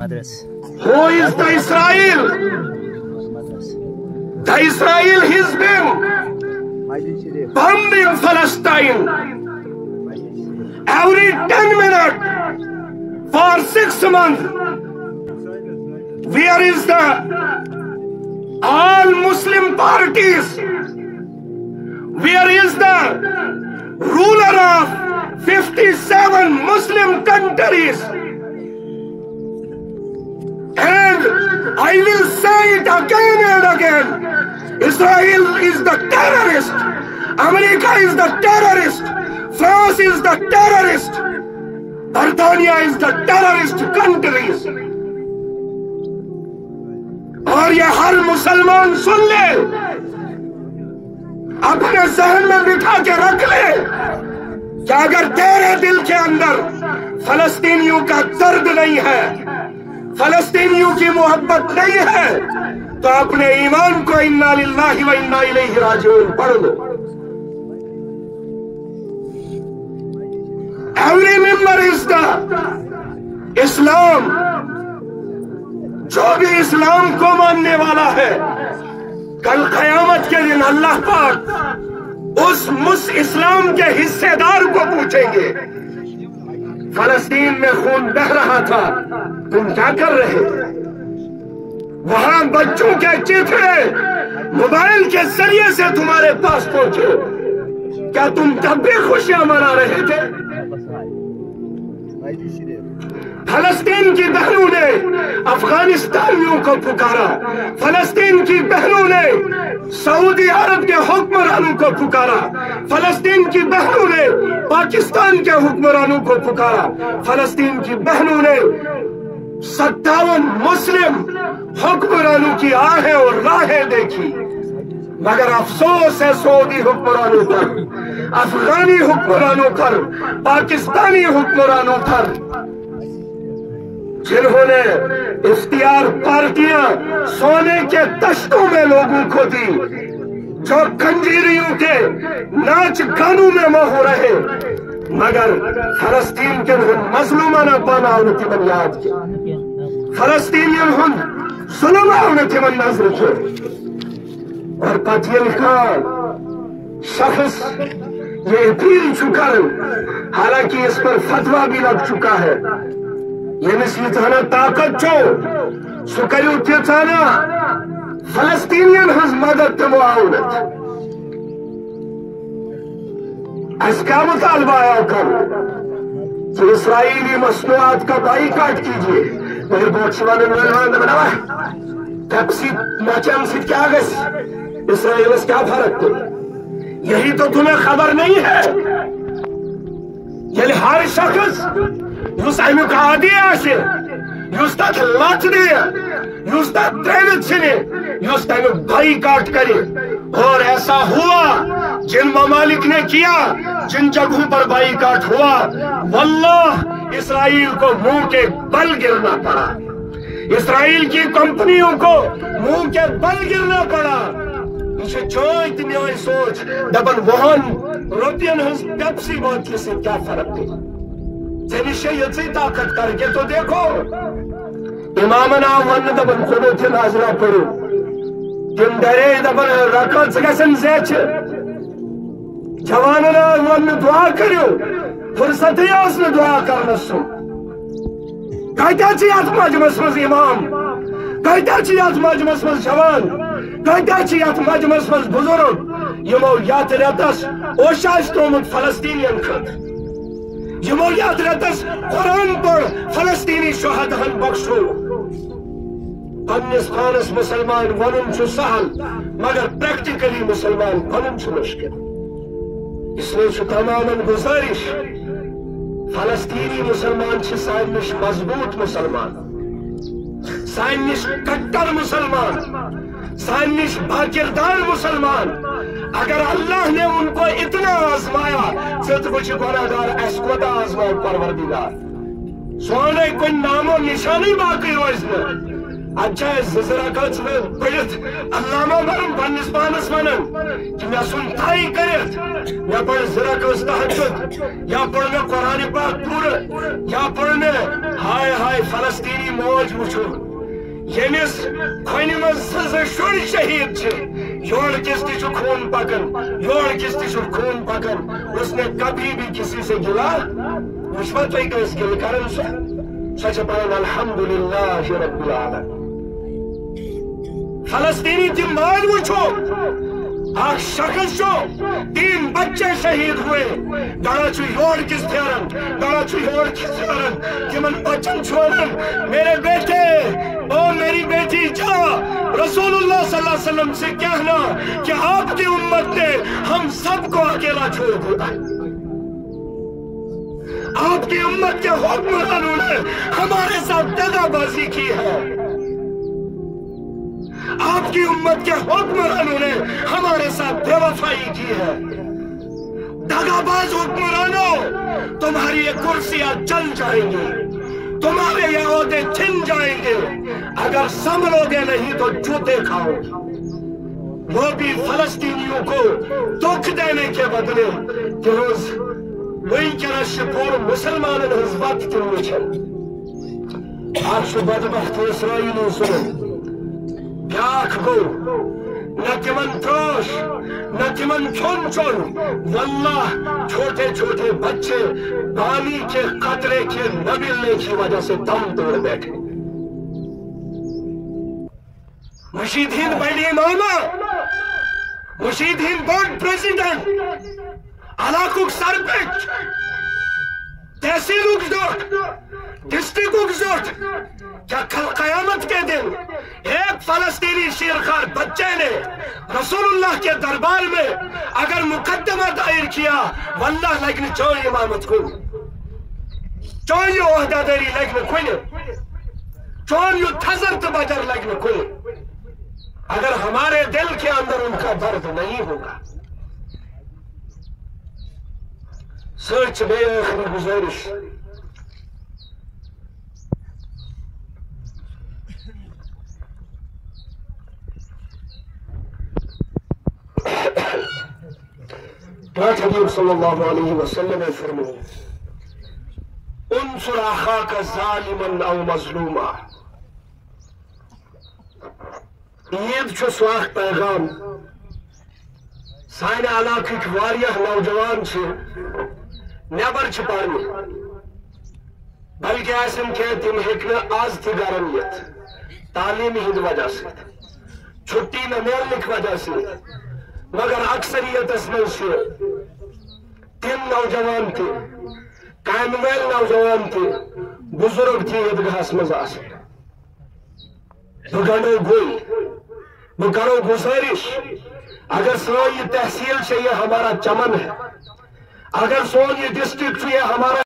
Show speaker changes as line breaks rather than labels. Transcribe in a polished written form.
Who is the Israel? The Israel has been bombing Palestine every 10 minutes for 6 months. Where is the all Muslim parties? Where is the ruler of 57 Muslim countries? And I will say it again and again. Israel is the terrorist. America is the terrorist. France is the terrorist. Britannia is the terrorist countries. اور یہ ہر مسلمان سن لے, اپنے ذہن میں بٹھا کے رکھ لے کہ اگر تیرے دل کے اندر فلسطینیوں کا درد نہیں ہے, فلسطینیوں کی محبت نہیں ہے, تو اپنے ایمان کو انا للہ و انا الیہ راجعون پڑھ لو. Every member is the Islam. جو بھی اسلام کو ماننے والا ہے, کل قیامت کے دن اللہ پاک اس اسلام کے حصے دار کو پوچھیں گے, فلسطین میں خون بہ رہا تھا, تم کیا کر رہے؟ وہاں بچوں کے چتھڑے موبائل کے ذریعے سے تمہارے پاس پہنچے, کیا تم تب بھی خوشیاں منا رہے تھے؟ فلسطین کی بہنوں نے افغانستانیوں کو پکارا, فلسطین کی بہنوں نے سعودی عرب کے حکمرانوں کو پکارا, فلسطین کی بہنوں نے پاکستان کے حکمرانوں کو پکارا, فلسطین کی بہنوں نے 57 مسلم حکمرانوں کی آہیں اور راہیں دیکھی. مگر افسوس ہے سعودی حکمرانوں پر, افغانی حکمرانوں پر, پاکستانی حکمرانوں پر, جنہوں نے اختیار پارٹیاں سونے کے تشتوں میں لوگوں کو دی, جو کنجیریوں کے ناچ گانوں میں مہو رہے, مگر فلسطین کے مظلومانہ پانا انتی من یاد کی, فلسطینین ہن ظلمہ انتی من نظر کی. اور پتہ لکھا شخص یہ اپیل چکا, حالانکہ اس پر فتوہ بھی لگ چکا ہے, یمس یتھانا طاقت چھو سہ کریو تیژانا فلسطینین ہنز مدد تہ معاونت. اس کا مطالبہ آیا کر کہ اسرائیلی مصنوعات کا بائیکاٹ کیجیے. میرے بہت شوانن بناوا پیپسی مچن سے کیا گس اسرائیل اس کیا فرق تھی؟ یہی تو تمہیں خبر نہیں ہے. یعنی ہر شخص یس امیک عادی آسہ, یس تک لچ دیا, یس تک ترٛٲوِتھ ژھٕنہِ, یس تمیک بائیکاٹ کرے. اور ایسا ہوا جن ممالک نے کیا, جن جگہوں پر بائیکاٹ ہوا, واللہ اسرائیل کو منہ کے بل گرنا پڑا, اسرائیل کی کمپنیوں کو منہ کے بل گرنا پڑا. یہ چوئی تہ میٲنۍ سوچ دپن وُہن رۄپین ہنز پیپسی بوتلہِ سۭتۍ کیا فرق گئی؟ ژےٚ نِش چھے یِژٕے طاقت کر کے تو دیکھو. امامن آو وننہٕ دپن خۄدو تہِ نظرا پٔرِو, تِم ڈرے دپن رکعت گژھن زیچھِ. جوانن آو وننہٕ دعا کٔرِو, فرصتٕے ٲس نہٕ دعا کرنس سُم. کۭتیاہ چھِ یتھ مجمس منٛز امام, کۭتیاہ چھِ یتھ مجمس منٛز جوان, کۭتیاہ چھِ یتھ مجمس منٛز بزرگ یمو یتھ رٮ۪تس اوٚش آسہِ ترومُت فلسطینین خٲطرٕ, یمو یتھ رٮ۪تس قرآن پوٚر فلسطینی شہداہن بخشو. پننس پانس مسلمان ونُن چھُ سہل, مگر پریکٹیکلی مسلمان بنُن چھُ مشکل. اس لیے چھُ تمامن گزارش, فلسطینی مسلمان چھِ سانہِ نِش مضبوط مسلمان, سانہِ نِش کٹر مسلمان, سانہِ نِش باکردار مسلمان. اگر اللہ نے ان کو اتنا آزمایا, ژٕ وٕچھ گۄناہگار اَسہِ کوتاہ آزماو پروردگار. سونے کوئی نام و نشانی باقی روز نہ, اچھا زرکت پڑھت علامہ برم پنس پانس ونن کہ مے سن تائی کرت مے پڑھ زرکت تحجد یا پڑھ مے قرآن پاک پورا یا پڑھ مے ہائے ہائے فلسطینی موج وچھو یمس کھنہ من زٕ شُرۍ شہید چھ یور کس تہ چھ خون پکان یور کس تہ چھ خون پکان اس نے کبھی بھی کسی سے گلا وچھوا تُہۍ کٲنٛسہِ گِلہٕ کران سۄ چھِ پران الحمدللہ رب العالمین فلسطینی تم مال وچھو اخ شخص چھو 3 بچے شہید ہوئے گڑا چھو یور کس پھیرن گڑا چھو یور کس پھیرن تمن بچن چھوڑن میرے بیٹے او میری بیٹی جا رسول اللہ صلی اللہ علیہ وسلم سے کہنا کہ آپ کی امت نے ہم سب کو اکیلا چھوڑ دیا آپ کی امت کے حکمرانوں نے ہمارے ساتھ دغا بازی کی ہے آپ کی امت کے حکمرانوں نے ہمارے ساتھ بے وفائی کی ہے دغا باز حکمرانوں تمہاری یہ کرسیاں جل جائیں گی تمہارے یہ عہدے چھن جائیں گے اگر سنبھلو گے نہیں تو جوتے کھاؤ وہ بھی فلسطینیوں کو دکھ دینے کے بدلے کہ روز وینکینس پور مسلمانن ہز وقت وچھن اکھ چھ بدبخت اسرائیلی سنن بیاکھ گو نہ تمن تراش نہ تمن کھون چون واللہ چھوٹے چھوٹے بچے پانی کے قطرے کے نہ ملنے کی وجہ سے دم توڑ بیٹھے مشید ہند بڑی امامہ مشید ہند بورڈ پریزیڈنٹ علاقوں سرپنچ تحصیلوں کی ضرورت ڈسٹرکوں کی ضرورت کیا کل قیامت کے دن ایک فلسطینی شیرخوار بچے نے رسول اللہ کے دربار میں اگر مقدمہ دائر کیا واللہ لگنے چوئی امامت کو چوئی عہدہ داری لگنے کھولے چوئی تھزر تو بجر لگنے کھولے اگر ہمارے دل کے اندر ان کا درد نہیں ہوگا سرچ بے آخری گزارش پاک حبیب صلی اللہ علیہ وسلم فرمائے انصر اخاک ظالما او مظلوما عید چھو سواخ پیغام سائن علاقہ کی واریہ نوجوان چھے نیبر چھ پارنی بلکہ ایسن کہ تم ہکن آز تھی گرمیت تعلیمی ہند وجہ سے چھٹی میں میلنک وجہ سے مگر اکثریت اس میں سے تم نوجوان تھے کامویل نوجوان تھے بزرگ تھے عیدگاہ مزہ سے بگڑو گوئی بگڑو گزارش اگر سون یہ تحصیل سے یہ ہمارا چمن ہے اگر سون یہ ڈسٹرکٹ یہ ہمارا